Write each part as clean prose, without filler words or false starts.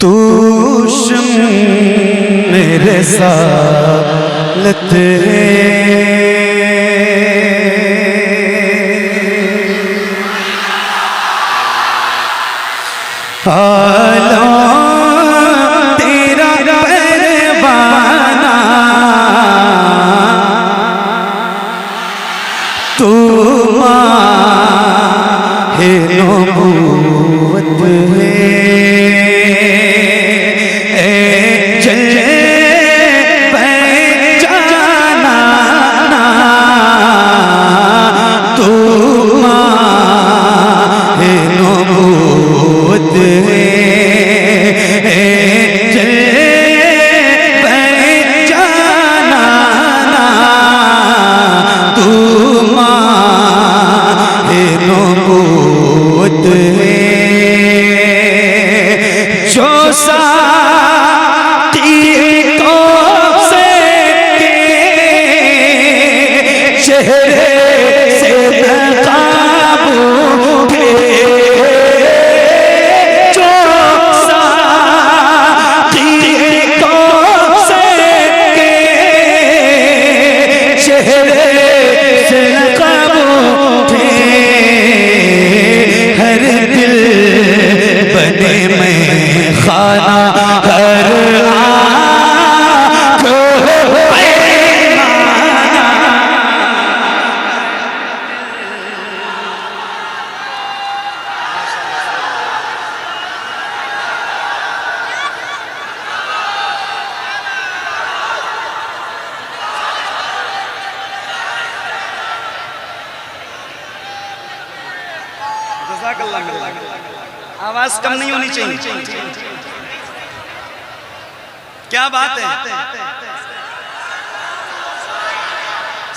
तू मेरे साथ आला तेरा परवाना तू माहे नबूवत है आवाज कम नहीं होनी चाहिए। क्या बात है।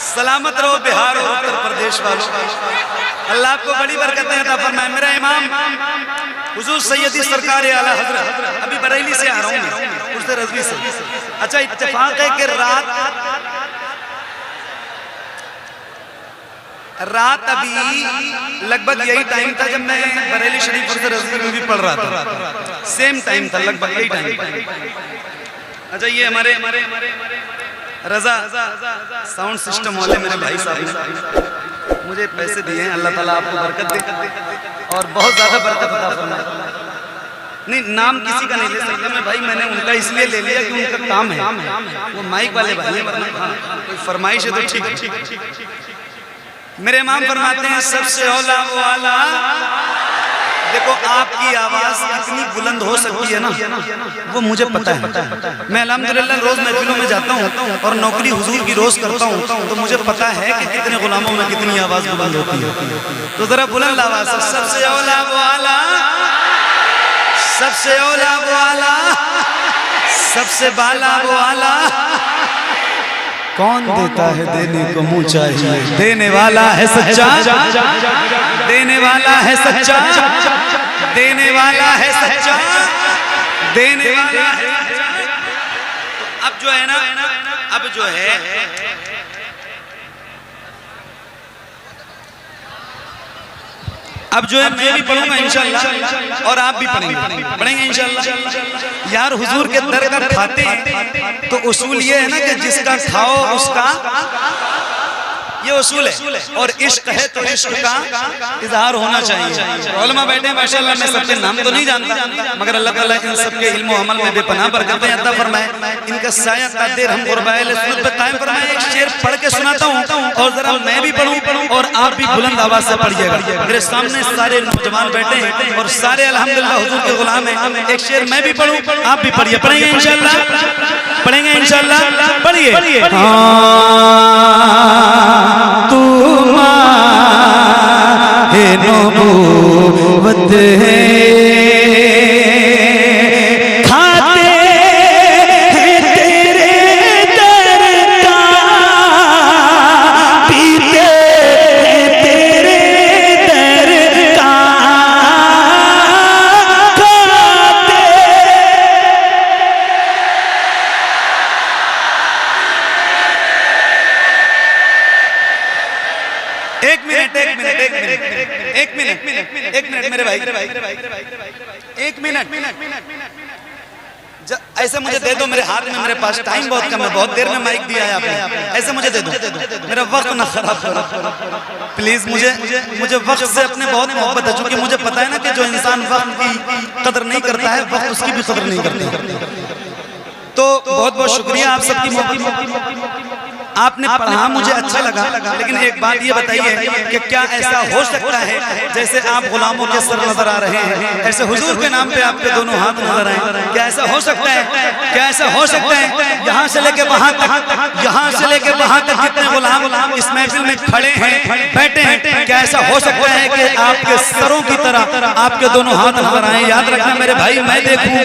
सलामत रहो बिहार और उत्तर प्रदेश वालों, अल्लाह आपको बड़ी बरकतें अता फरमाए। मेरा इमाम हुजूर सैयदी सरकार आला हजरत, अभी बरेली से आ रहा हूँ, उससे रज़वी से। अच्छा इत्तेफाक है कि रात अभी लगभग यही टाइम था जब मैं बरेली शरीफ से रज़वी में भी पढ़ रहा था, सेम टाइम था, लगभग यही टाइम। अच्छा ये हमारे रजा साउंड सिस्टम वाले मेरे भाई साहब ने मुझे पैसे दिए हैं, अल्लाह ताला आपको बरकत दे और बहुत ज्यादा बरकत अता फरमाए। नहीं नाम किसी का नहीं ले सकता मैं भाई, मैंने उनका इसलिए ले लिया कि उनका काम है, वो माइक वाले भाई हैं, वरना कोई फरमाइश है तो ठीक। मेरे इमाम फरमाते हैं सबसे औला वो आला। देखो आपकी आवाज कितनी बुलंद हो सकती है ना, वो मुझे पता है। मैं अल्हम्दुलिल्लाह रोज महफिलों में जाता हूँ और नौकरी हुजूर की रोज करता हूँ, तो मुझे पता है कि कितने गुलामों में कितनी आवाज बुलंद होती है। तो जरा बुलंद आवाज से सबसे औला वो आला, सबसे औला वो आला, सबसे बाला वो आला। कौन देता है देने को मुँह चाहिए, देने वाला है सच्चा, देने वाला है सच्चा, देने वाला है सच्चा, देने वाला है। अब जो है ना, अब जो है मैं भी पढ़ूंगा इंशाल्लाह और आप भी पढ़ेंगे इंशाल्लाह। यार हुजूर के दर का खाते हैं तो उसूल ये है ना कि जिसका खाओ उसका, ये उसूल है। और इश्क है तो इश्क का इजहार होना चाहिए। उलमा बैठे हैं माशाल्लाह, मैं सबके नाम तो नहीं जानता, मगर अल्लाह ताला इन सबके इल्म और अमल में बेपनाह बरकतें अता फरमाए, इनका साया तादेर हम कुर्बाए सुन्नत पे कायम फरमाए। एक शेर पढ़ के सुनाता हूँ और जरा मैं भी पढ़ूं और आप भी बुलंद आवाज से पढ़िएगा। मेरे सामने सारे नौजवान बैठे हैं और सारे अल्हम्दुलिल्लाह हुजूर के गुलाम हैं। एक शेर मैं भी पढ़ूं, आप भी पढ़िए। पढ़ेंगे इंशाल्लाह, पढ़ेंगे इंशाल्लाह, पढ़िए। तू माहे नबूवत है, खाते हैं तेरे दर का, पीते हैं तेरे दर का, खाते। एक मिनट मेरे भाई, एक मिनट। ऐसे मुझे दे दो, मेरे हाथ में, मेरे पास टाइम बहुत कम है, बहुत देर में माइक दिया है आपने, ऐसे मुझे दे दो, मेरा वक्त ना खराब करो प्लीज। मुझे वक्त से अपने बहुत मोहब्बत है, क्योंकि मुझे पता है ना कि जो इंसान वक्त की कदर नहीं करता है, वक्त उसकी भी कदर नहीं करता। तो बहुत बहुत शुक्रिया आप सबकी मोहब्बत, आपने पढ़ा मुझे अच्छा लगा। लेकिन एक बात ये बताइए कि क्या ऐसा हो सकता है जैसे आप गुलामों के सर नजर आ रहे हैं, ऐसे हुजूर के नाम पे आपके दोनों हाथ नजर आए? क्या ऐसा हो सकता है? क्या ऐसा हो सकता है? यहाँ से लेके वहां तक, यहाँ से लेके वहां तक जितने गुलाम इस महफिल में खड़े हैं, बैठे हैं, क्या ऐसा हो सकता है कि आपके सरों की तरह आपके दोनों हाथ नजर आए? याद रखना मेरे भाई, मैं देखूं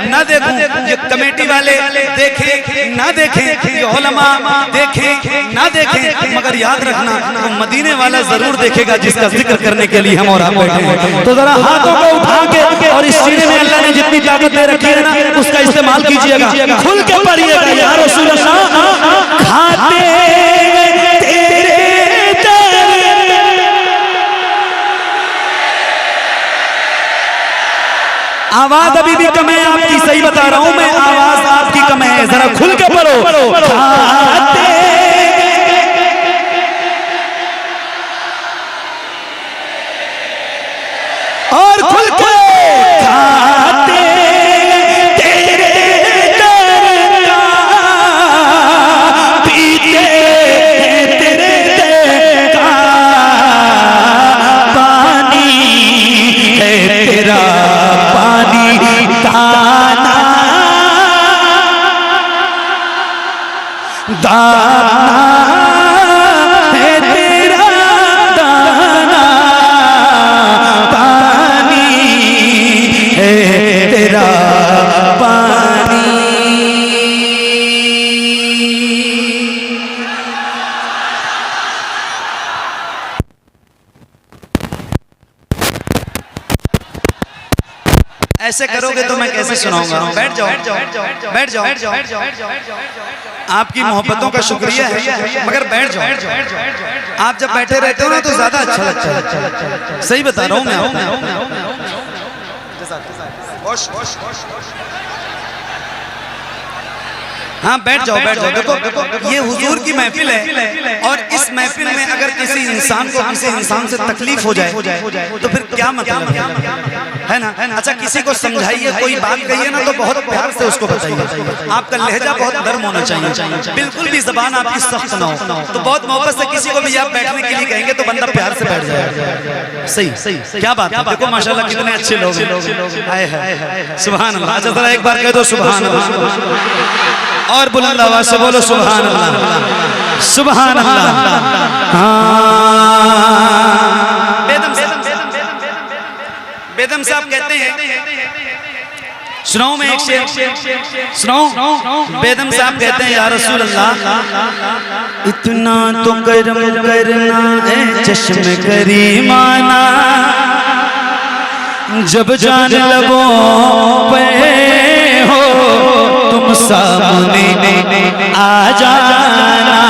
ना देखूं, ये कमेटी वाले देखें ना देखें, ये उलमा देखें ना देखें, मगर याद रखना वो मदीने वाला जरूर देखेगा जिसका जिक्र करने के लिए हम और आप बैठे हैं। तो जरा हाथों को उठा के और इस सीने में अल्लाह ने जितनी ताकत दे रखी है ना, उसका इस्तेमाल कीजिएगा, खुल के पढ़िएगा या रसूल अल्लाह खाते तेरे दर। आवाज अभी भी कम है आपकी, सही बता रहा हूं मैं, आवाज आपकी कम है, जरा खुल के पढ़ो। खाते और खुल के खाते तेरे दर का, पीते तेरे दर का पानी है, तेरा पानी दाना दाना है, तेरा दाना तेरा पानी। ऐसे करोगे तो मैं कैसे सुनाऊंगा? बैठ जाओ, बैठ जाओ, बैठ जाओ। आपकी मोहब्बतों का शुक्रिया है, मगर बैठ जाओ। आप जब बैठे रहते हो ना तो ज्यादा अच्छा लगता है, सही बता रहा हूँ मैं। हाँ बैठ जाओ, बैठ जाओ। देखो ये हुजूर की महफिल है, और इस महफिल में अगर किसी इंसान को किसी इंसान से तकलीफ हो जाए तो फिर क्या मतलब है ना? अच्छा किसी को समझाइए, कोई बात कहिए ना तो बहुत प्यार से उसको बताइए। आपका लहजा बहुत नरम होना चाहिए, बिल्कुल भी जबान आपकी सख्त ना हो। तो बहुत मोहब्बत से किसी को भी आप बैठने के लिए कहेंगे तो बंदा प्यार से बैठ जाएगा। सही, क्या बात है? देखो माशाल्लाह कितने अच्छे लोग हैं, सुभान अल्लाह। अच्छा जरा एक बार कह दो सुभान अल्लाह, और बुलंद आवाज से बोलो सुभान अल्लाह, सुभान अल्लाह। बेदम साहब कहते हैं, सुनाओ मैं एक शेर सुनाओ। बेदम साहब कहते हैं, या रसूल अल्लाह इतना तो करम करना है चश्म करीमाना, जब जान लबों पे हो तुम सामने आ जाना,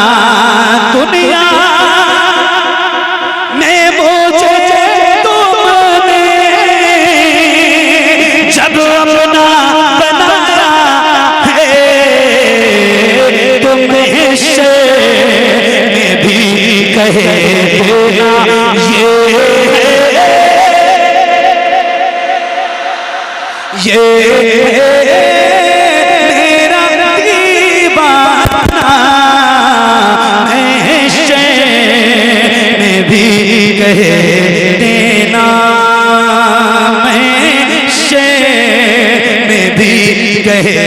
दुनिया में मुझे तुमने जब अपना बनाया है, तुम हिस्से में भी कहे देना ये कहे देना, मैं शेर में भी कहे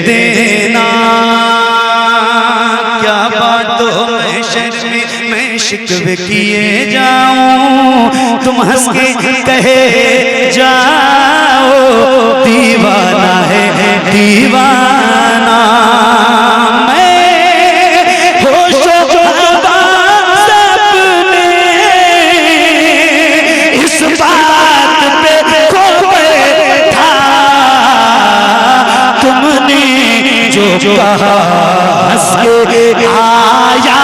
देना। क्या बात हो मैं शेर में मैं शिकवे किए जाऊं, तुम हंस के कहे जाओ दीवाना है दीवाना। जो कहा हंस के आया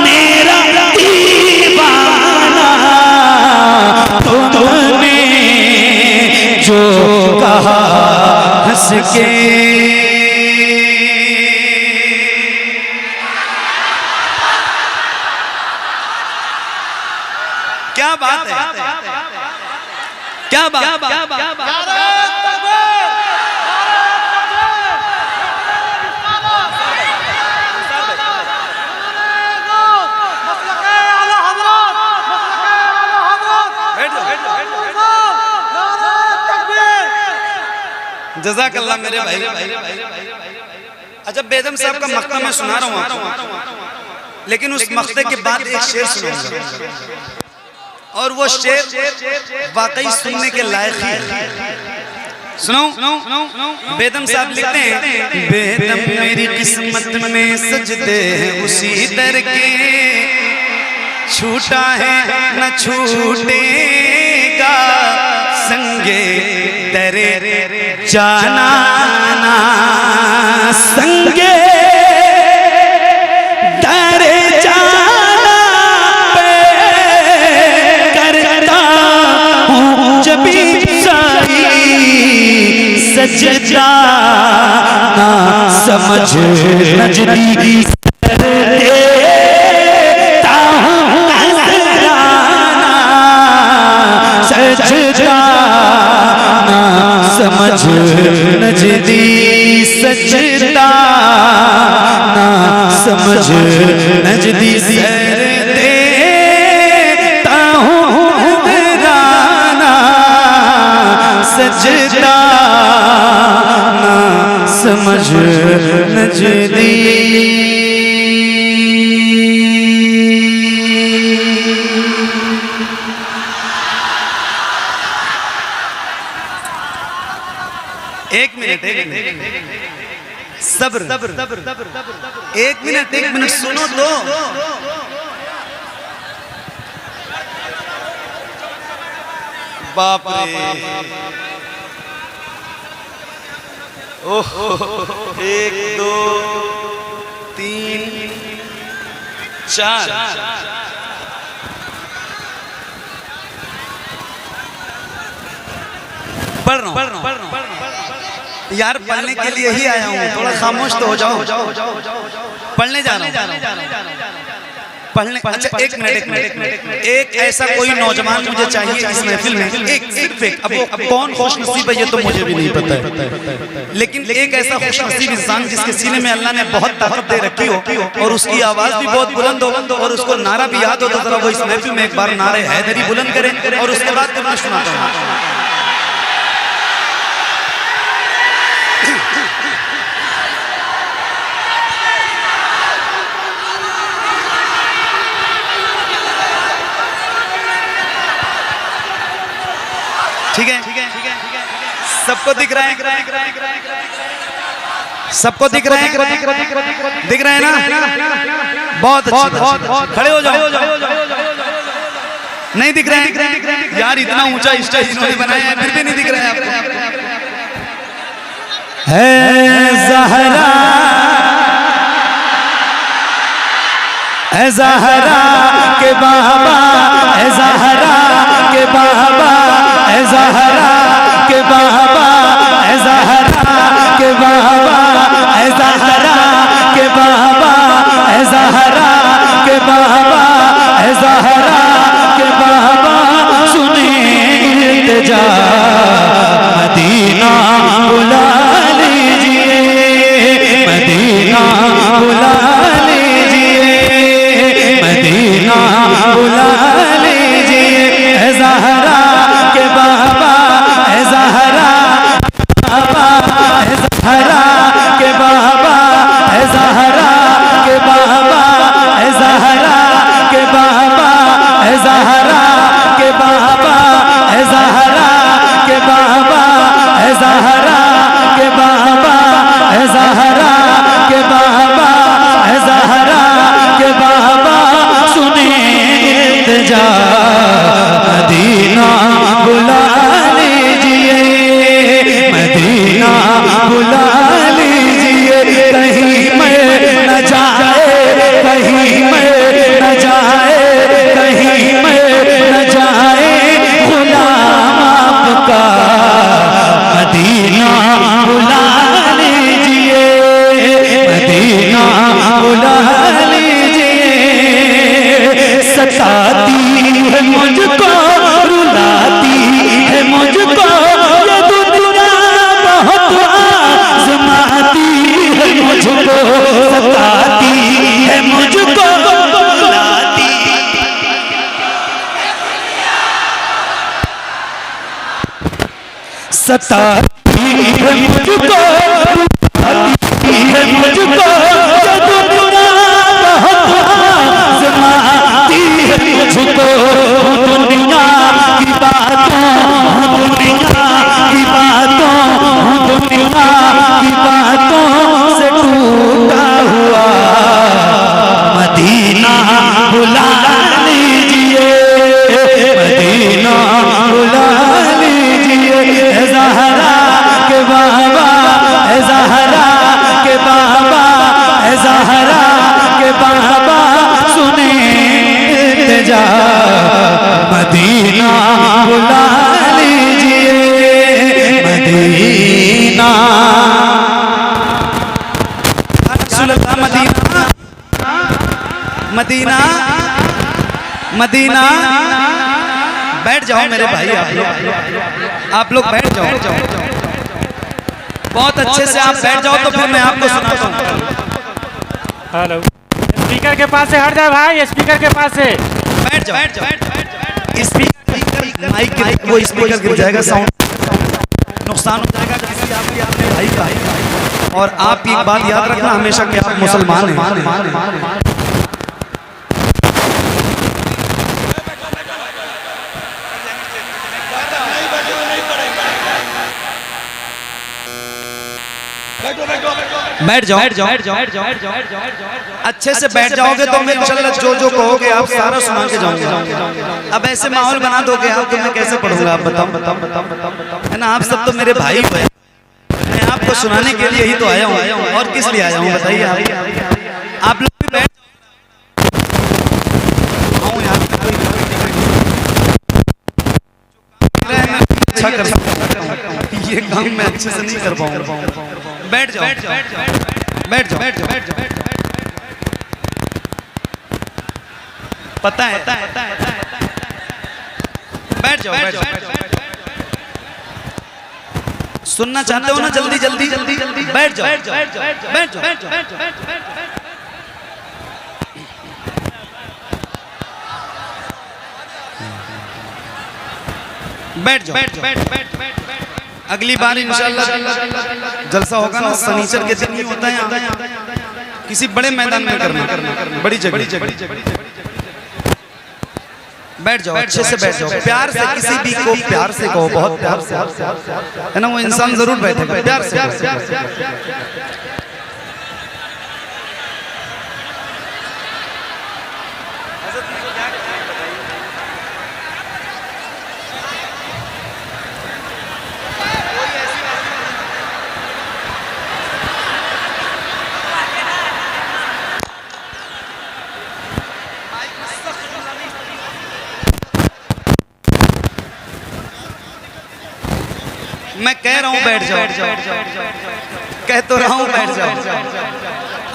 मेरा दीवाना, तुमने जो कहा हंस हंस के क्या बात है, क्या बात, जज़ाकल्लाह मेरे भाई। अच्छा, बेदम साहब का मक्ता मैं सुना रहा हूँ आपको, लेकिन उस मक्ते के बाद एक शेर सुनाऊंगा और वो शेर वाकई सुनने के लायक है। सुनो, बेदम साहब लिखते हैं, बेदम मेरी किस्मत में सजदे हैं उसी दर के, छूटा है न छूटेगा संगे तेरे जाना ना, संगे तेरे जाना पे करता हूँ जब भी सजदा ना समझ नजदी देता हूँ सजदा ना समझ नजदी सजदा ना समझ नजदी सर देता हूँ राना सजदा ना समझ नजदी। एक मिनट सब्र, एक मिनट सुनो तो। बाप रे, ओह, 1 2 3 4 पढ़ रहा हूँ यार, पढ़ने के लिए ही आया हूँ, थोड़ा खामोश तो हो जाओ। पढ़ने जा रहा हूँ, पढ़ने। अच्छा, एक मिनट, एक ऐसा कोई नौजवान मुझे चाहिए इस महफिल में, सिर्फ एक। अब कौन खुश नसीब है ये तो मुझे भी नहीं पता है, लेकिन एक ऐसा खुश नसीब इंसान जिसके सीने में अल्लाह ने बहुत ताकत दे रखी हो और उसकी आवाज भी बहुत बुलंद हो और उसको नारा भी याद हो, तो जरा वो इस महफिल में एक बार नारे हैदरी बुलंद करें और उसके बाद फिर मैं सुनाता हूँ। ठीक है, सबको दिख रहा है, सबको दिख रहा है, दिख रहा है ना? बहुत खड़े हो जाओ। नहीं दिख रहा है यार, इतना ऊंचा स्टेज इन्होंने बनाया है फिर भी नहीं दिख रहा है आपको। है ज़हरा, है ज़हरा के बाबा, है ज़हरा के बाबा, है ज़हरा के बाबा, है ज़हरा के बाबा, है ज़हरा के बाबा, है ज़हरा के बाबा, है ज़हरा के बाबा। सुने इल्तिजा मदीना बुला लीजिए, मदीना बुला लीजिए, मदीना बुला लीजिए। है ज़हरा के बाबा, है ज़हरा सताती है मुझको, सताती है मुझको, ये दुनिया बहुत आज़माती है मुझको। दुनिया की बातों, दुनिया की बातों, दुनिया की बातों से टूटा हुआ मदीना बुला लीजिए, मदीना बुला लीजिए। ज़हरा के बाबा, ज़हरा के बाबा, ज़हरा के बाबा सुने जा, मदीना बुला लीजिए, मदीना। Medina Medina Medina. बैठ जाओ मेरे भाई, आप लोग बैठ जाओ, बहुत अच्छे से आप बैठ जाओ तो फिर मैं आपको सुनाता हूँ। हेलो, स्पीकर के पास से हट जाए भाई, स्पीकर के पास से बैठ जाओ। स्पीकर माइक वो स्पीकर गिर जाएगा, साउंड नुकसान हो जाएगा किसी आपके अपने भाई का। और आप एक बात याद रखना हमेशा कि आप मुसलमान हैं। बैठ जाओ, अच्छे से बैठ जाओगे तो मैं इंशाल्लाह जो कहोगे आप सारा सुना के जाऊंगा। अब ऐसे माहौल बना दोगे आप तो मैं कैसे पढ़ूंगा? आप बताओ है ना, आप सब तो मेरे भाई हो, मैं आपको सुनाने के लिए ही तो आया हूँ, और किस लिए आया हूँ बताइए आप लोग भी बैठ अच्छा कर सकता हूँ, ये काम मैं अच्छे से नहीं कर पाऊंगा। बैठ जाओ, बैठ जाओ, बैठ जाओ, बैठ जाओ, पता है, बैठ जाओ, बैठ जाओ। सुनना चाहते हो ना? जल्दी जल्दी जल्दी जल्दी बैठ जाओ, बैठ जाओ, बैठ जाओ, बैठ जाओ, बैठ जाओ, बैठ जाओ। अगली बार इंशाल्लाह जलसा होगा ना, शनिचर के दिन ही होता है, किसी बड़े मैदान में करना, बड़ी जगह। बैठ जाओ, अच्छे से बैठ जाओ, प्यार से किसी भी को प्यार से कहो, बहुत प्यार से, है ना, वो इंसान जरूर बैठेगा प्यार से। मैं कह रहा हूँ बैठ जाओ, कह तो रहा हूँ बैठ जाओ,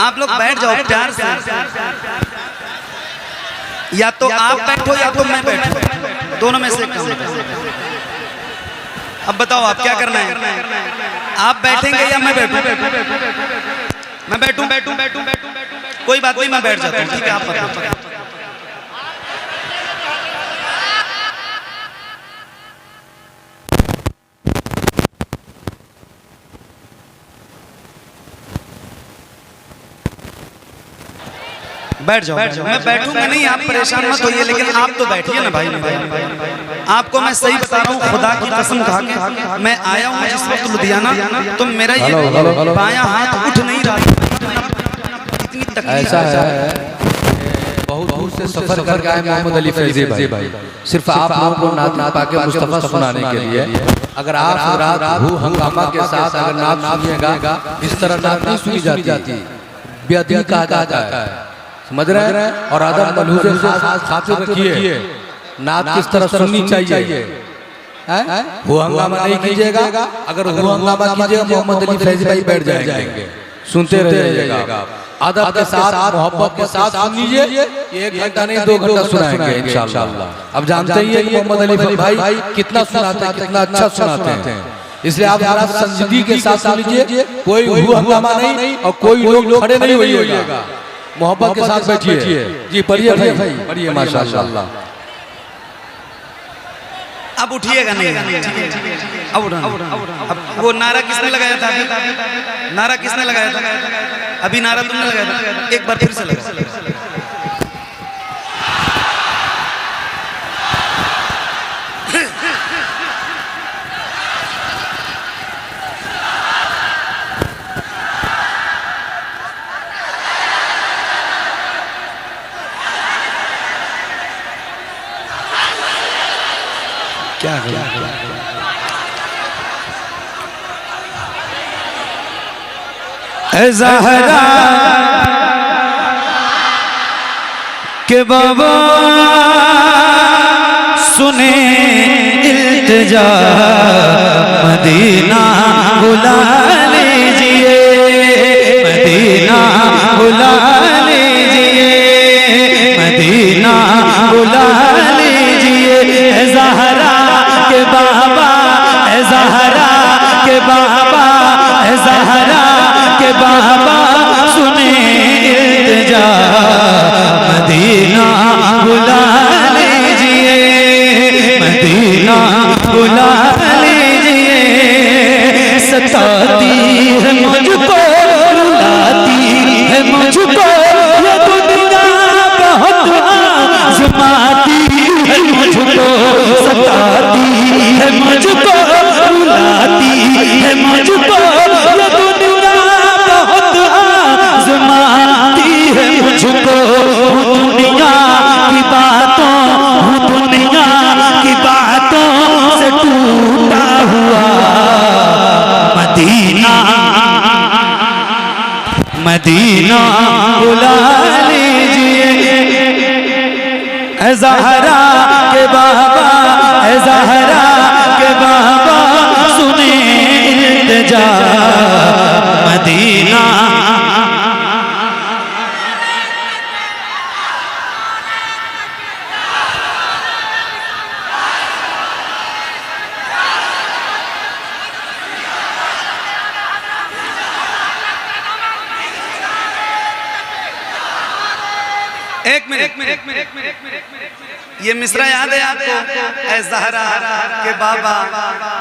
आप लोग बैठ जाओ प्यार से। या तो आप बैठो या तो मैं बैठूं, दोनों में से काम। अब बताओ आप क्या करना है? आप बैठेंगे या मैं बैठूं? मैं बैठूं, कोई बात नहीं, मैं बैठ जाता हूँ, ठीक है? आप बताओ। बैठ जाओ, मैं बैठूंगा नहीं, आप परेशान मत होइए, लेकिन आप तो बैठिए ना भाई। आपको मैं सही बता रहा हूँ, खुदा की कसम खा के मैं आया हूँ जिस वक्त लुधियाना, तो मेरा ये बायां हाथ उठ नहीं रहा, इतनी तकलीफ। ऐसा है, बहुत दूर से सफर करके आए मोहम्मद अली फैजी भाई, सिर्फ आप लोगों को नात पाके मुस्तफा सुनाने के लिए। अगर आप रात हू हंगामा के साथ अगर नात सुनिएगा, इस तरह नात नहीं सुनी जाती, बेअदबी कहा जाता है, समझ रहे हैं? और अदब मलहूज़े खातिर रखिए, नात किस तरह सुननी चाहिए। वो हंगामा नहीं कीजिएगा, अगर वो हंगामा कीजिएगा मोहम्मद अली फैजी भाई बैठ जाएंगे, सुनते रहिएगा। अदब के साथ, मोहब्बत के साथ सुन लीजिए, 1 घंटा नहीं 2 घंटा सुनाएंगे इंशाअल्लाह। अब जानते ही हैं कि मोहम्मद अली भाई कितना सुनाते हैं, कितना अच्छा सुनाते हैं, इसलिए आप जरा संजीदगी के साथ सुन लीजिए, कोई वो हंगामा नहीं और कोई लोग खड़े नहीं होइएगा, मोहब्बत के साथ बैठिए। जी पढ़िए भाई, पढ़िए माशाअल्लाह। अब उठिएगा नहीं, अब उठा। अब वो नारा किसने लगाया था? नारा किसने लगाया था? अभी नारा तुमने लगाया था, एक बार फिर से लगा। क्या ज़हरा के बाबा सुने इल्तिजा, मदीना बुला लीजिए, मदीना बुला लीजिए, मदीना बुला लीजिए। ज़हरा के बाबा, ज़हरा के बाबा, ज़हरा के बाबा सुने इल्तिजा, मदीना बुला लीजिए, मदीना बुला लीजिए। सताती है मुझको, रुलाती है मुझको ये दुनिया, बहुत आज़माती है मुझको, सताती है मुझको, रुलाती है मुझको ये दुनिया, बहुत आज़माती है मुझको। दुनिया की बातों, दुनिया की बातों से टूटा हुआ मदीना, मदीना बुला लीजिए। ज़हरा के बाबा, ज़हरा के बाबा सुने इल्तिजा, मदीना। एक मिनट, ये मिसरा याद है आपको? ऐ ज़हरा के बाबा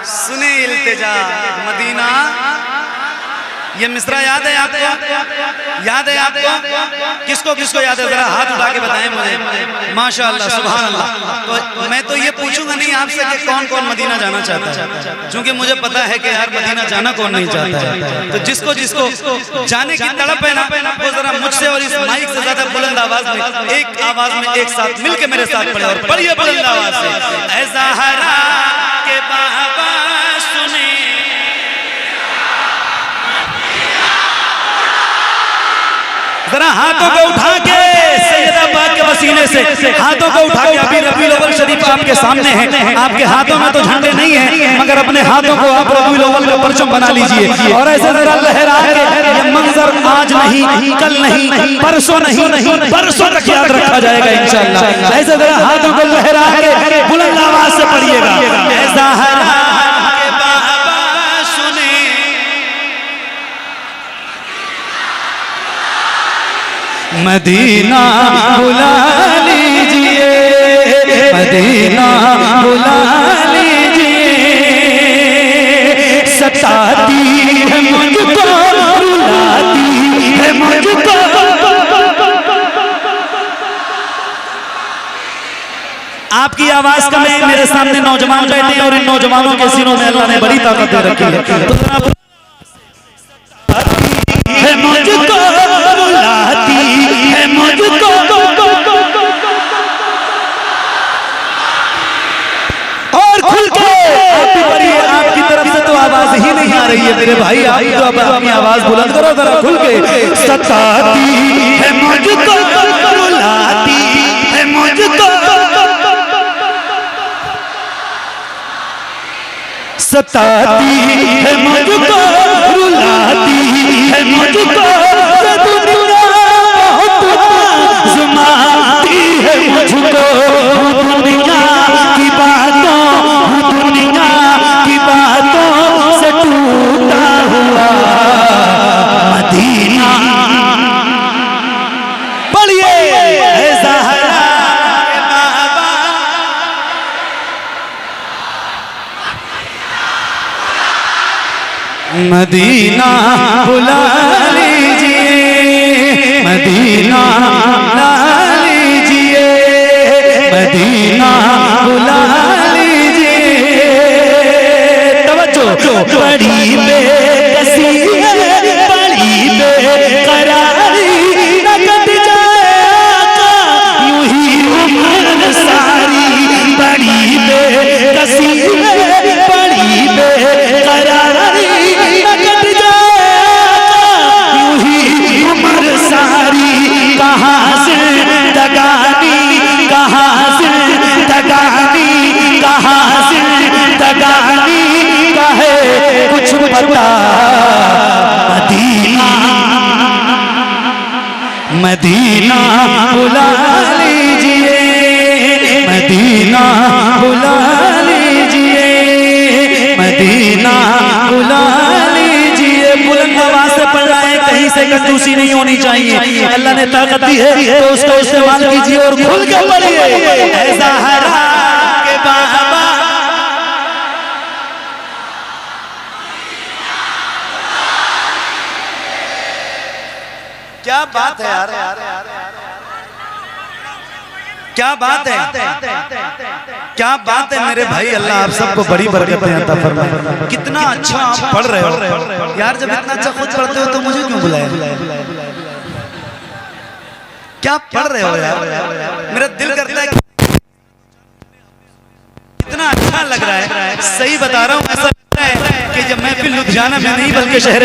सुने इल्तिजा, मदीना। ये मिसरा याद है आपको? याद है आपको? किसको किसको याद है? जरा हाथ उठा के बताएं मुझे। माशाअल्लाह, सुभान अल्लाह। तो मैं तो ये पूछूंगा नहीं आपसे कि कौन कौन मदीना जाना चाहता है, क्योंकि मुझे पता है कि यार मदीना जाना कौन नहीं चाहता है। तो जिसको जिसको जाने की तड़प है ना, वो जरा मुझसे और इस माइक से ज्यादा बुलंद आवाज में, एक आवाज में एक साथ मिलके मेरे साथ पढ़े, और पढ़िए बुलंद आवाज से। ऐ ज़हरा के बाबा सुने, जरा हाथों को उठा के सैयदा पाक के वसीले से हाथों को उठा के, अभी रबीउल अव्वल शरीफ आपके सामने है, आपके हाथों में तो झंडे नहीं है, मगर अपने हाथों को आप रबीउल अव्वल का परचम बना लीजिए और ऐसे जरा लहरा के, ये मंजर आज नहीं, कल नहीं, परसों नहीं, बरसों तक याद रखा जाएगा इंशाअल्लाह। ऐसे जरा हाथों को लहरा के बुलंद आवाज से पढ़िएगा। ऐ ज़हरा के बाबा सुने, मदीना बुला लीजिए, मदीना बुला लीजिए। सताती है मुझको, रुलाती है मुझको, आपकी आवाज का मैं, मेरे सामने नौजवान बैठे हैं और इन नौजवानों के सीनों में अल्लाह ने बड़ी ताकत दे रखी है। तो है मुझको, रुलाती है मुझको, और खुल के आप भी पढ़िए। आपकी तरफ से तो आवाज ही नहीं आ रही है मेरे भाई, आप तो अब अपनी आवाज बुलंद करो जरा खुल के। सताती है मुझको, रुलाती है मुझको, सताती है मुझको, रुलाती है मुझको, दुनिया बहुत आज़माती है मुझको। दुनिया की बातों, दुनिया की बातों से टूटा हुआ मदीना। पढ़िए। ऐ ज़हरा के बाबा मदीना बुला लीजिए, मदीना बुला लीजिए, मदीना बुला लीजिए। तवज्जो, बड़ी बेकसी है, बड़ी बेकरारी, न कट जाए आका यूं ही उम्र सारी। बड़ी बेकसी है, बड़ी बेकरारी, न कट जाए आका यूं ही उम्र सारी। कहाँ से दगानी, कहाँ से दगानी, कहाँ से दगानी, कहे कुछ पता। मदीना, मदीना बुला लीजिए, मदीना बुला लीजिए, मदीना बुला लीजिए। बुलंद आवाज से पढ़ रहा है, कहीं से कंजूसी नहीं होनी चाहिए। अल्लाह ने ताकत दी है तो उसका इस्तेमाल कीजिए और खुल के पढ़िए। ऐ ज़हरा के बाबा, क्या बात है यार, क्या बात है, क्या बात है मेरे भाई। अल्लाह आप सबको बड़ी बरकतें अता फरमाए। कितना अच्छा आप पढ़ रहे हो यार। जब इतना अच्छा खुद पढ़ते हो तो मुझे क्यों बुलाया? क्या पढ़ रहे हो यार, मेरा दिल करता है। कितना अच्छा लग रहा है, सही बता रहा हूँ। ऐसा लगता है कि जब महफिल लुधियाना में नहीं बल्कि शहर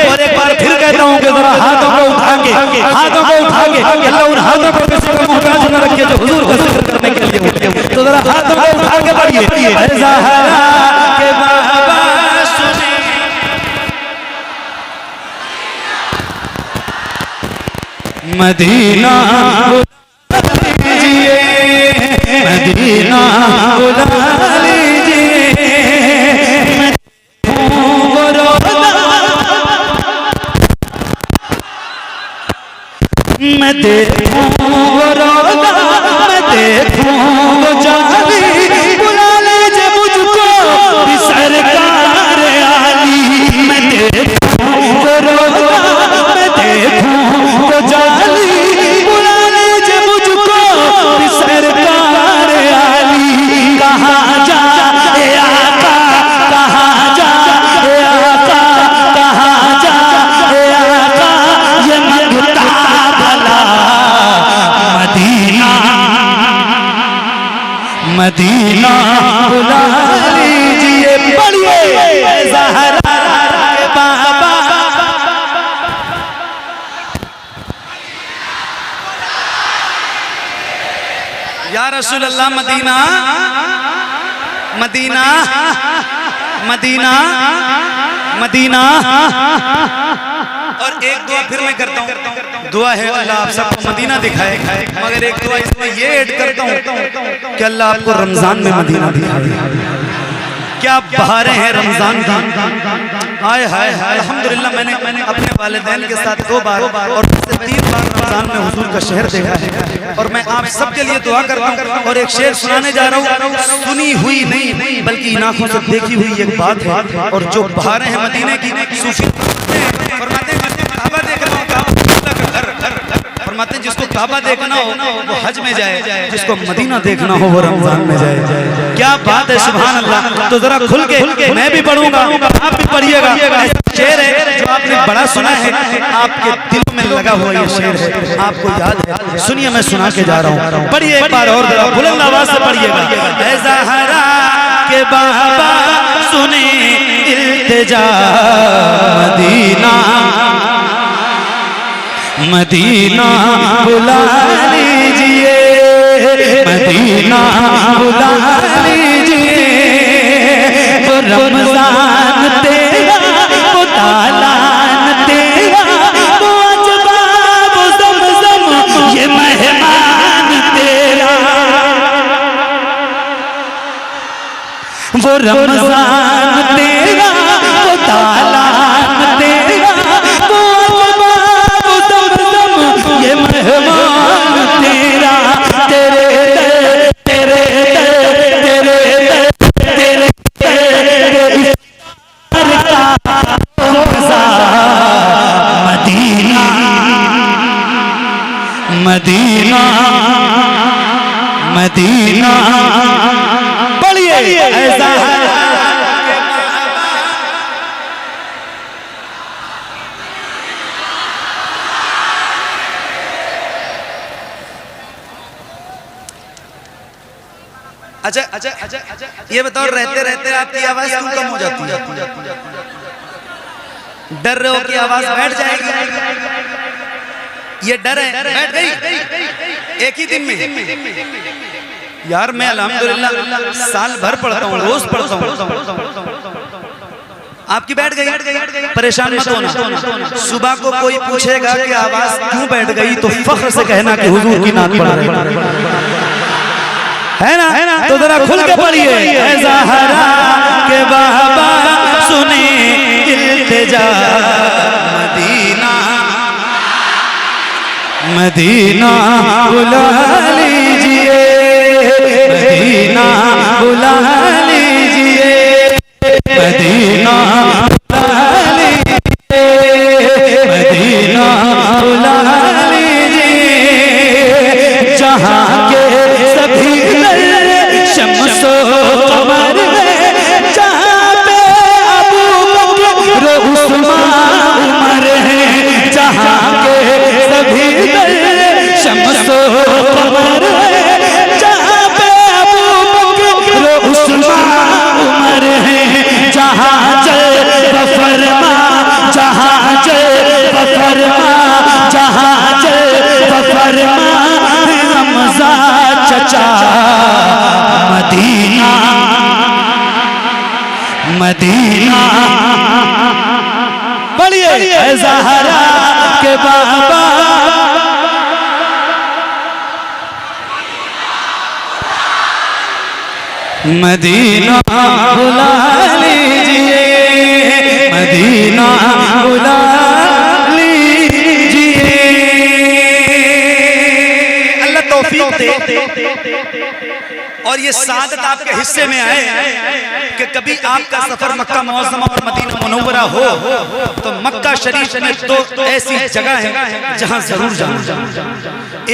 और एक बार फिर कहता हूँ कि जरा हाथों को उठा के, हाथों को उठा के, अल्लाह उन हाथों को किसी को मोहताज न रखे जो हुजूर का जिक्र करने के लिए उठे। तो जरा हाथों को उठा के पढ़िए। ऐ ज़हरा के बाबा सुने, मदीना बुला लीजिए, मदीना बुला लीजिए। मैं देखूं वो रोज़ा, मैं देखूं वो जाली, बुला लीजिए मुझको भी सरकार आली। मैं देखूं वो रोज़ा, मैं देखूं वो जाली, बुला लीजिए मुझको भी सरकार आली। कहाँ जा ए आका, कहाँ जा ए आका, कहाँ जा ए आका, ये मगता मदीना, मदीना बुला लीजिए। पढ़िए ज़हरा के बाबा, या रसूल Allah. Medina, Medina, Medina, Medina. और एक दुआ फिर मैं करता हूँ। दुआ है अल्लाह आप सबको मदीना दिखाए, मगर एक दुआ इसमें ये ऐड करता हूँ कि अल्लाह आपको रमजान में मदीना दिखाए। क्या बहारें हैं रमजान की। हाय हाय हाय, अल्हम्दुलिल्लाह मैंने अपने वालिदैन के साथ 2 बार और 3 बार रमजान में हुजूर का शहर देखा है। और मैं आप सबके लिए दुआ करता हूँ और एक शेर सुनाने जा रहा हूँ। सुनी हुई नहीं बल्कि इन आंखों से देखी हुई एक बात है। और जो बहारें हैं मदीने की, सूफी फरमाते हैं काबा देखना हो, फरमाते हैं जिसको काबा देखना हो वो हज में जाए, जिसको मदीना देखना हो वो रमजान में जाए। क्या बात है, सुभान अल्लाह। तो जरा खुल के मैं भी पढ़ूंगा, आप भी पढ़िएगा। शेर है जो आपने बड़ा सुना है, आपके दिल में लगा हुआ ये शेर है, आपको याद है। सुनिए मैं सुना के जा रहा हूँ, पढ़िए एक बार और जरा बुलंद आवाज से पढ़िएगा। ऐ ज़हरा के बाबा सुने इल्तिजा, मदीना, मदीना बुला लीजिए, मदीना बुला लीजिए। वो रमजान तेरा, वो तालान तेरा, वो अजबा, वो ज़मज़म, ये मेहमान तेरा। वो रमजान तेरा, वो तालान तेरा, वो अजबा, वो ज़मज़म, ये मेहमान तेरा। तेरे तेरे तेरे तेरे तेरे अच्छा अच्छा अच्छा, ये बताओ रहते रहते आपकी आवाज क्यों कम हो जाती है? डर रहे हो कि आवाज बैठ जाएगी? ये डर है बैठ गई एक ही दिन में? यार मैं अल्हम्दुलिल्लाह साल भर पढ़ता हूँ, रोज पढ़ता हूँ। आपकी बैठ गई, परेशान मत होना। सुबह को कोई पूछेगा कि आवाज क्यों बैठ गई तो फख्र से कहना कि हुजूर की नात पढ़ रहे है ना? तो जरा खुल के पढ़िए। ज़हरा के बाबा सुने इल्तिजा, मदीना मदीना बुला लीजिए, मदीना बुला लीजिए, मदीना बुला लीजिए, मदीना बुला लीजिए। जहाँ के सभी शम्सो कमर है, जहाँ पे अबू बकर उस्मान उमर है, जहाँ के सभी शम्सो कमर है, जहाँ पे अबू बकर उस्मान उमर है, जहाँ चल बफरमा, जहाँ चल बफरमा, जहाँ चल बफरमा हमजा चचा, मदीना मदीना। बढ़िए ज़हरा के बाबा मदीना बुला लीजिए, मदीना बुला लीजिए। अल्लाह तौफीक दे और ये सादत आपके हिस्से में आए कि कभी आपका सफर मक्का मुअज़्ज़मा और मदीना मुनव्वरा हो तो मक्का शरीफ में दो ऐसी जगह है जहां जरूर जाना।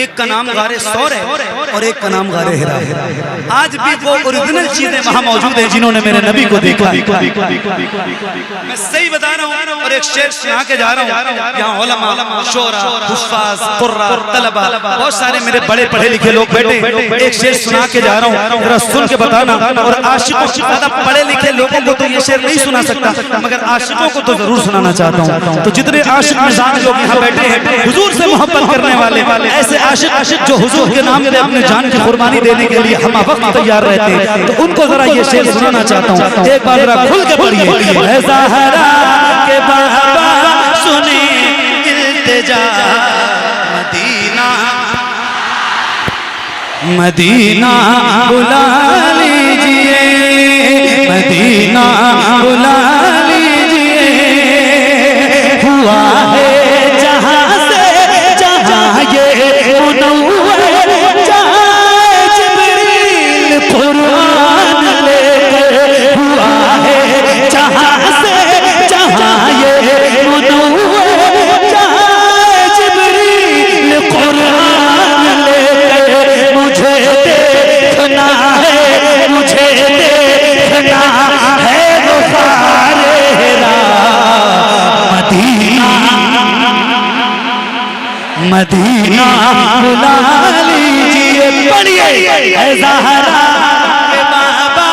एक का नाम गारे सौर है और एक का नाम गारे हिरा है। आज भी वो ओरिजिनल चीजें वहां मौजूद हैं जिन्होंने मेरे नबी को देखा। मैं सही बता रहा हूँ और एक शेर सुना के जा रहा हूँ। यहाँ उलमा, शोरा, हुफ्फाज, कुर्रा, तलबा, बहुत सारे मेरे बड़े पढ़े लिखे लोग बैठे। एक शेर सुना के जा रहा हूँ, जरा सुन के बताना। और आशिकों से ज्यादा पढ़े लिखे लोगों को तो ये शेर नहीं सुना सकता, मगर आशिकों को तो जरूर सुनाना चाहता हूँ। तो जितने आशिक निज़ाम लोग यहाँ बैठे हैं, हुजूर से मोहब्बत करने वाले, ऐसे आशिक जो हुजूर के नाम पे अपने जान की कुर्बानी देने के लिए हम वक्त तैयार रहते हैं, तो उनको जरा ये शेर सुनाना चाहता हूँ। एक बार जरा खुल के पढ़िए। ज़हरा के बाबा सुने इल्तिजा, मदीना मदीना बुला लीजिए, मदीना बुला लीजिए। हुआ है जहाँ से जहाँ ये मुनव्वर, जहाँ जिब्रील कुरान लेकर, हुआ है जहाँ से जहाँ ये मुनव्वर, जहाँ जिब्रील कुरान लेकर। मुझे देखना है, मुझे देखना है वो सारे मदीना मदीना बुला लीजिए। पढ़िए ज़हरा के बाबा।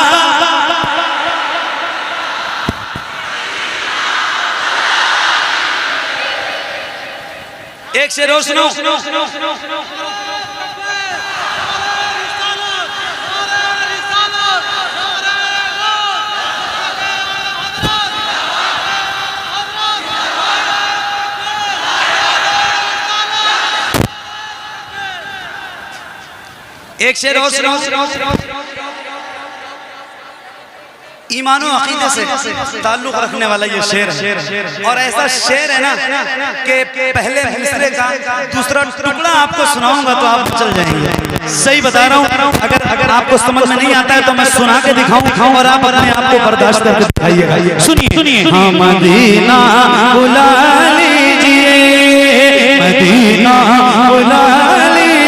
एक शेर और सुनो। एक शेर और सुनो। ईमान और अकीदे से ताल्लुक रखने वाला ये शेर है। और ऐसा शेर है ना कि पहले मिसरे का दूसरा टुकड़ा आपको सुनाऊंगा तो आप चल जाएंगे। सही बता रहा हूँ। अगर आपको समझ में नहीं आता है तो मैं सुना के दिखाऊं और आप अपने आप को बर्दाश्त करके दिखाइएगा। सुनिए। हाँ मदीना बुला लीजिए, मदीना बुला लीजिए।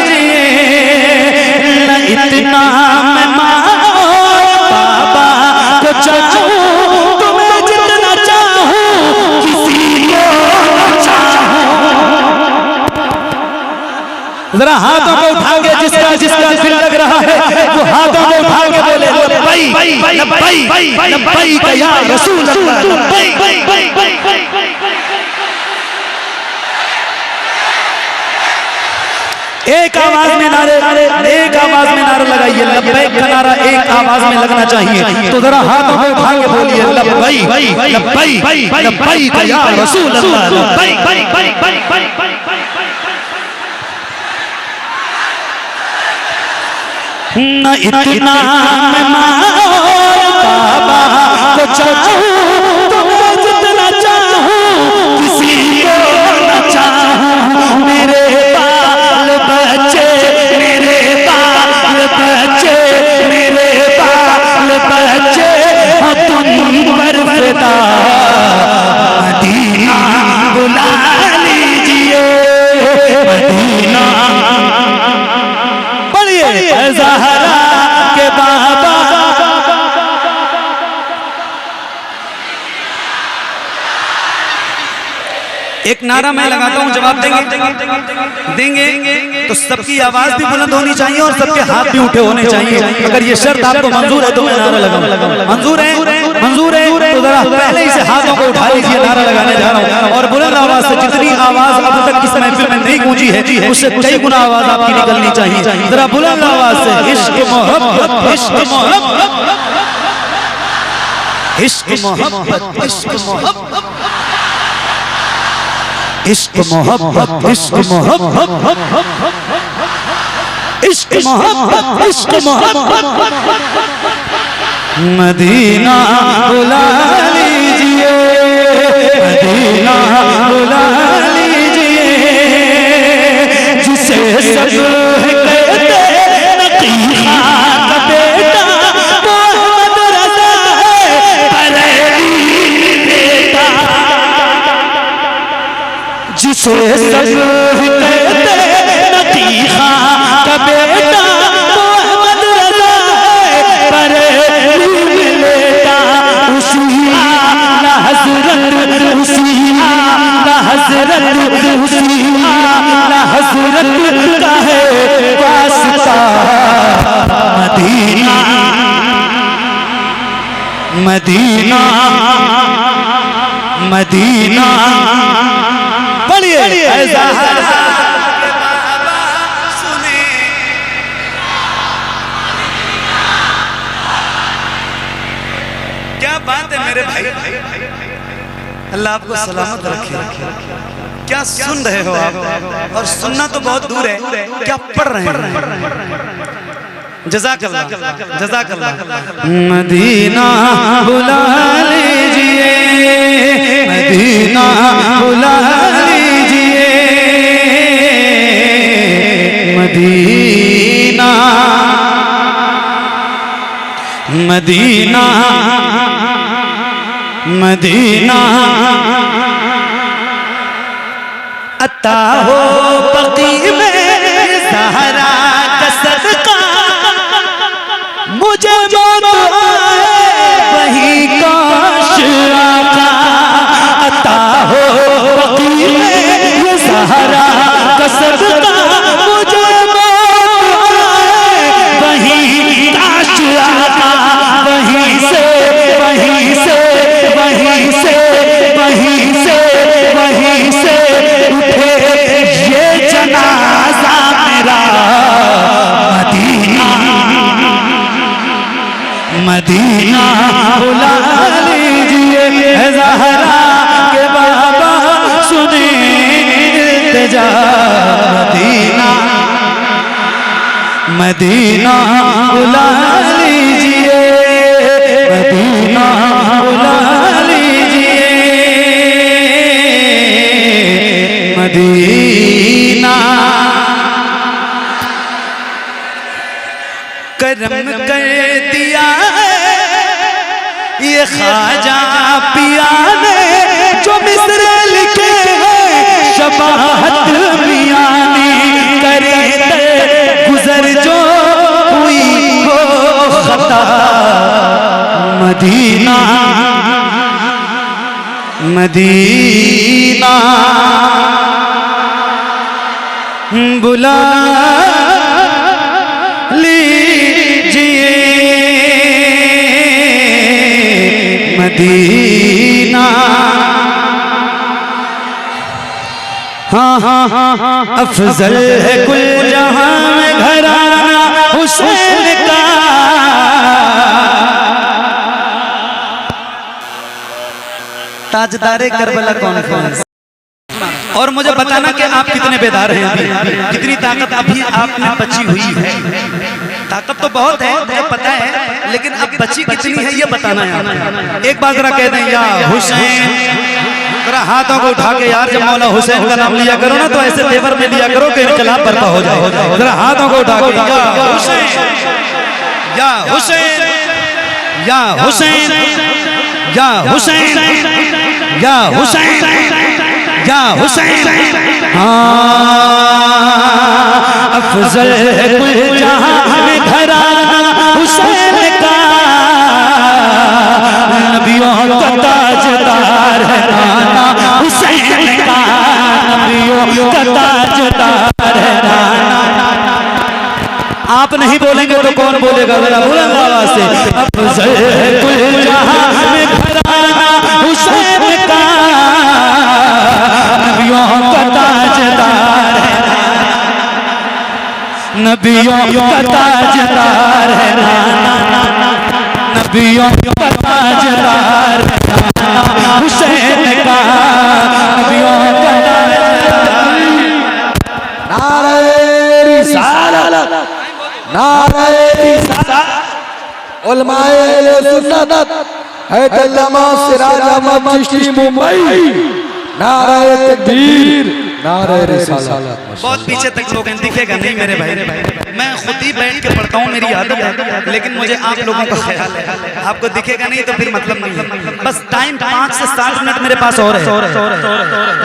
इतना मैं बाबा को चाहूं, तुम्हें जितना चाहूं, किसी को चाहूं। जरा हाथों को उठा के जिसका दिल लग रहा है वो हाथों को उठा के लब्बैक या रसूल अल्लाह लब्बैक। एक आवाज में नारा लगाइए, लब्बैक का नारा एक आवाज में लगना चाहिए। तो जरा हाथों में उठा के बोलिए लब्बैक लब्बैक लब्बैक या रसूल अल्लाह लब्बैक। न इतना मैं बाबा को चाहूं तुम्हें जितना चाहूं, किसी को न चाहूं। मेरे बाल बच्चे मेरे बाल बच्चे मेरे बाल बच्चे हो तुम पर फिदा। मदीना बुला लीजिए मदीना। पढ़िए ज़हरा के बाबा। एक नारा मैं लगाता हूं, जवाब देंगे तो सबकी आवाज भी बुलंद होनी चाहिए और सबके हाथ भी उठे होने चाहिए। अगर ये शर्त आपको मंजूर है तो मैं नारा लगाऊं। मंजूर है तो जरा पहले ही से हाथों को उठा लीजिए, नारा लगाने जा रहा हूं। और बुलंद आवाज से, जितनी आवाज अब तक इस महफिल में नहीं गूंजी है उससे कई गुना आवाज आपकी निकलनी चाहिए। जरा बुलंद आवाज से इश्क मोहब्बत इश्क मोहब्बत इश्क मोहब्बत इश्क मोहब्बत इश्क मोहब्बत इश्क मोहब्बत इश्क मोहब्बत इश्क मोहब्बत। मदीना बुला लीजिए मदीना बुला लीजिए, जिसे सब कहते नकीहा का बेटा मोहम्मद रज़ा है बरेली बेटा। जिसे सब कहते नकीहा का बेटा मोहम्मद रज़ा है बरेली बेटा। उसी आला हज़रत उसी आला हज़रत उसी आला हज़रत का है वास्ता। Medina Medina Medina. पढ़िए क्या बात है मेरे भाई, अल्लाह आपको सलामत रखे। क्या सुन रहे हो आप? और सुनना तो बहुत दूर है, क्या पढ़ रहे हैं? जज़ाकल्लाह जज़ाकल्लाह। मदीना बुला लीजिए मदीना बुला लीजिए मदीना मदीना मदीना। अता हो बकी में ज़हरा का सदका, मुझे जो वही काश आका। अता हो बकी में ये ज़हरा का सदका, मुझे वही काश आका। वहीं से वहीं से वहीं से वहीं से वहीं से उठे ये जनाजा मेरा। मदीना मदीना बुला लीजिए ज़हरा के बाबा सुने इल्तिजा। मदीना मदीना बुला लीजिए मदीना बुला लीजिए मदीना। करम कर दिया ये ख्वाजा पिया ने, जो मिसरे लिखे हैं शबाहत मियां ने। करे गुजर जो हुई हो खता। मदीना मदीना बुला लीजिए मदीना। हाँ हाँ हाँ हाँ अफजल है कुल जहां में घराना हुसैन का। ताजदारे करबला कौन कौन? और मुझे बताना कि आप कितने बेदार हैं अभी, कितनी ताकत अभी आप में बची हुई है। ताकत तो बहुत है मुझे पता है, लेकिन अब बची कितनी है ये बताना है। एक बार जरा कह दें या हुसैन, जरा हाथों को उठा के यार, जब मौला हुसैन का नाम लिया करो ना तो ऐसे तेवर में लिया करो कि इनकलाब बर्पा हो जाए। जरा हाथों को उठा के या हुसैन, या हुसैन, या हुसैन, या हुसैन, या हुसैन, या हुसैन। हाँ अफजल कुल जहां में घराना हुसैन का। नबियों का ताजदार है नाना हुसैन का। नबियों का ताजदार है नाना। आप नहीं बोलेंगे तो कौन बोलेगा? जरा बुलंद आवाज से अफजल कुल जहां में घराना हुसैन का। नबियों का ताजदार है, नबियों का ताजदार है नाना। नबियों का ताजदार है नाना हुसैन का। नबियों का ताजदार। नारे रिसालत, नारे रिसालत, उलमाए अहले सुन्नत हैदल्लामा सिराज अहमद चिश्ती मुंबई। नारे तकबीर, नारे रिसालत। बहुत पीछे तक लोग हैं, दिखेगा नहीं मेरे भाई। मैं खुद ही बैठ के पढ़ता हूँ, मेरी आदत है, लेकिन मुझे आप लोगों का ख्याल है। आपको दिखेगा नहीं तो फिर मतलब नहीं है। बस टाइम 5 से 7 मिनट मेरे पास और है।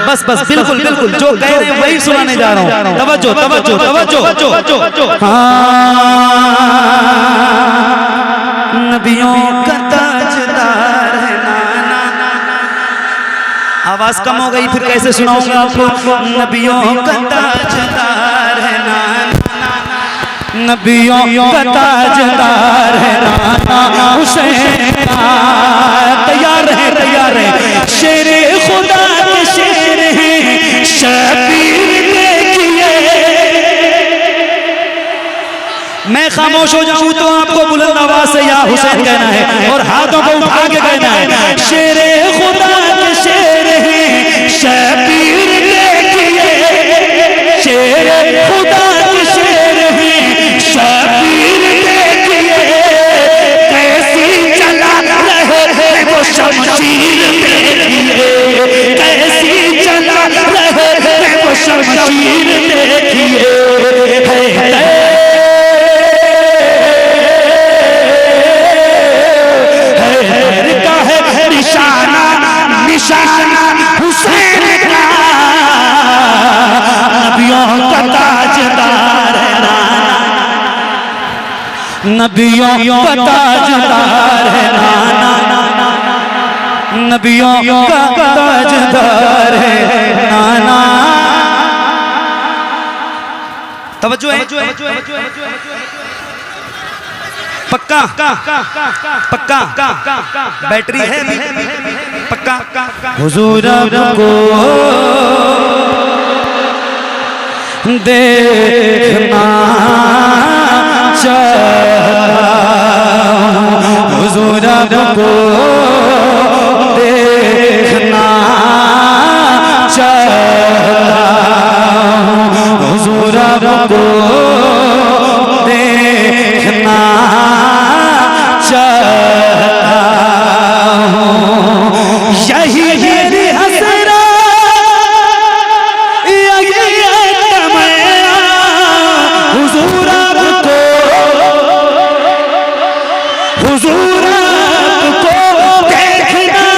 बस बस बिल्कुल बिल्कुल जो कह रहे हैं वही सुनाने जा रहा हूँ। तवज्जो तवज्जो तवज्जो। नबियों का ताजदार है नाना। आवाज कम हो गई, फिर कैसे सुनाऊंगा आपको? नबियों का ताजदार है नाना। नबियों का ताजदार है नाना हुसैन का। तैयार रहे, तैयार रहे। शेर खुदा के शेर हैं शबीर देखिए। मैं खामोश हो जाऊं तो आपको बुलंद आवाज से या हुसैन कहना है और हाथों को उठा के कहना है। शेर खुदा के शेर हैं शबीर देखिए। शेर खुदा के शेर हैं शबीर देखिए। कैसी चला रहे वो शमशीर देखिए। कैसी चला रहे वो शमशीर देखिए। निशाना हुसैन का। नबियों का ताजदार है नाना। नबियों का ताजदार है नाना। नबियों का ताजदार है नाना। तवज्जो है, पक्का पक्का बैटरी है पक्का। हुजूर को देखना चाहता हूँ। हुजूर को देखना चाहता हूँ। हुजूर को देखना चाहता हूँ। यही मेरी हसरा, यही तमन्ना। हुजूर को, हुजूर को देखना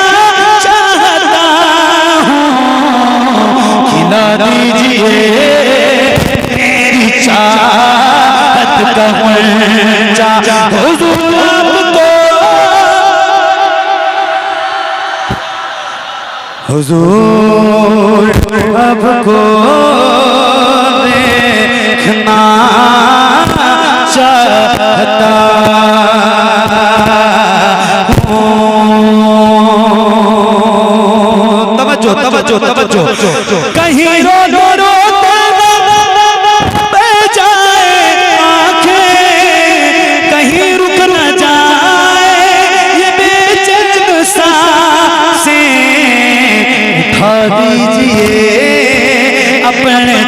चाहता हूँ। खिला दीजिए मेरी चाहत का मंचा। हुजूर को, हुजूर आपको देखना चाहता हूँ। तवज्जो तवज्जो कहीं रो रो रो बह जाए आंखें कहीं रुक न जाए ये बेचैन सांसें उठा दीजिए अपने